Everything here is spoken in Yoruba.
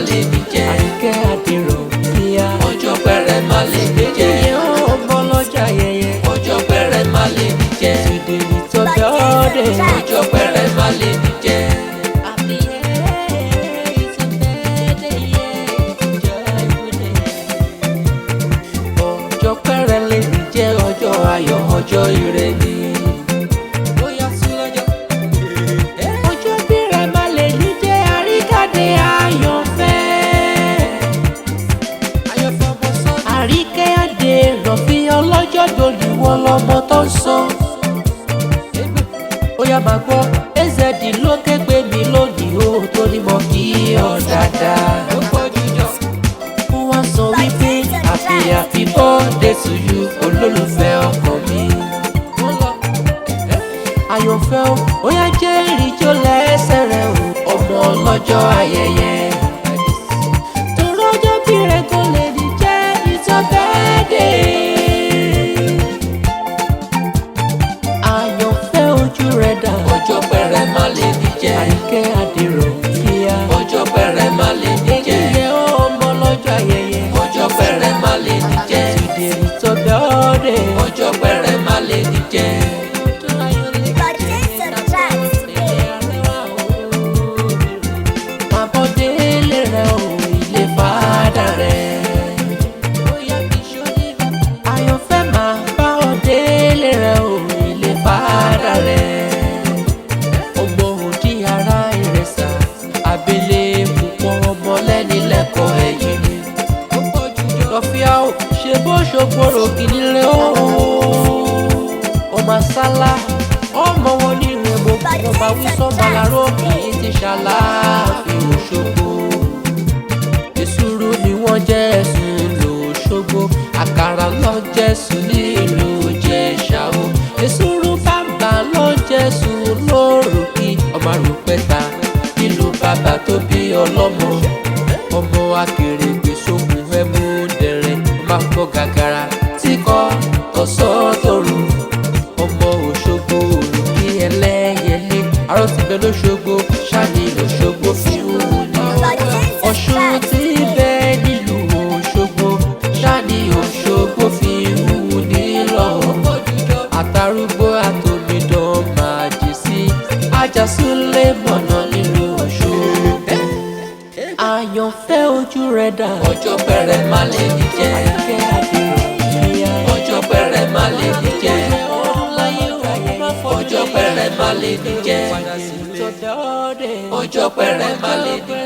lè ní jẹ́. Àríkẹ́ àdìrò kíá. Ọjọ́ pẹ́rẹ́ má lè ní jẹ́. Ìyẹn ó bọ́ lọ́jà ayẹyẹ. Ọjọ́ pẹ́rẹ́ má lè ní jẹ́. Today is your birthday. Ọjọ́ pẹ́rẹ́ má lè ní jẹ́. Ọjọ́ pẹ́rẹ́ lè ní jẹ́ ọjọ́ ayọ̀ ọjọ́ ire ni. Ọjọ́ bírẹ̀ má lè ní jẹ́ àríkàdé Àyànfẹ́. Àríkẹ́ àdè rọ̀bí ọlọ́jọ́ dolùwọ́ lọ́mọ tó ń sọ. Ó yá máa gbọ́ ezedi ló ké pé mi lónìí ó torí mọ kí ọ dáadáa. Ó wá sọ wípé happy birthday to you olólùfẹ́ ọkọ mi. Àyànfẹ́ ó yá jẹ́ ìrìjò lẹ́sẹ̀ rẹ̀ o ọmọ ọlọ́jọ́ ayẹyẹ. Torọ́jọ́ bí rẹ̀ kò lè ní jẹ́ ìtọ́bẹ́ẹ́dẹ́. Àyànfẹ́ ojú rẹ̀ dà. Ọjọ́ pẹ́rẹ́ má lè ní jẹ́. Àríkẹ́ àdìrò kíá. Ọjọ́ pẹ́rẹ́ má lè ní jẹ́. Ìyẹn ọmọ lọ́jọ́ ayẹyẹ. Ọjọ́ pẹ́rẹ́ má lè ní jẹ́. Today is your birthday. Ọjọ́ pẹ́rẹ́ má lè ní jẹ́. Àbọ̀délé rẹ̀ ò ilé fàdà rẹ̀. Àyànfẹ́ máa bá ọ̀délé rẹ̀ ò ilé fàdà rẹ̀. Ọmọ òdì ara ìrẹsà abẹ́lé púpọ̀ ọmọ lẹ́ni lẹ́kọ̀ọ́ ẹ̀yìn ni. Lọ́fíà ó ṣe bó ṣògbóró kìnìún ó. Ọmọ sálá ọmọ wọn ní ìrìn mo bá wí sọ́mọ láró kì í ti ṣàlàáfíà Òṣogbo. Èsúrú ni wọ́n jẹ́ ẹ̀sùn l'Òṣogbo, àkàrà ló jẹ́ ẹ̀sùn nílùú Ìjẹ̀ṣà o. Èsúrú bàbá ló jẹ́ ẹ̀sùn l'Oriki, ọmọ àrùpẹ̀ta nílùú bàbá tó bí ọlọ́mọ. Ọmọ Akèrègbè sókun ẹ̀mú dẹ̀rẹ̀ máa kọ́ gàgàrà tí kò tọ̀sọ́ tòru. Ọmọ Òṣogbo òrùkí ẹlẹ́yẹlé arọ́ ti bẹ l'Óṣogbo ṣáàní l'Óṣogbo fi ń wù ní. Ọ̀ṣun ti bẹ nílùú Òṣogbo ṣáàní Òṣogbo fi ń wù ní lọ́wọ́. Àtàrúgbó àtòmídàn máa jì sí Àjàsúlẹ̀ mọ̀nà nílùú Òṣogbo. Àyànfẹ́ ojú rẹ̀ dà. Ọjọ́ pẹ́rẹ́ má lè ní jẹ́. Àríkẹ́ àdìrò kíá. Ọjọ́ pẹ́rẹ́ má lè ní jẹ́. Ọjọ́ pẹ́rẹ́ má lè ní jẹ́. Ọjọ́ pẹ́rẹ́ má lè ní jẹ́.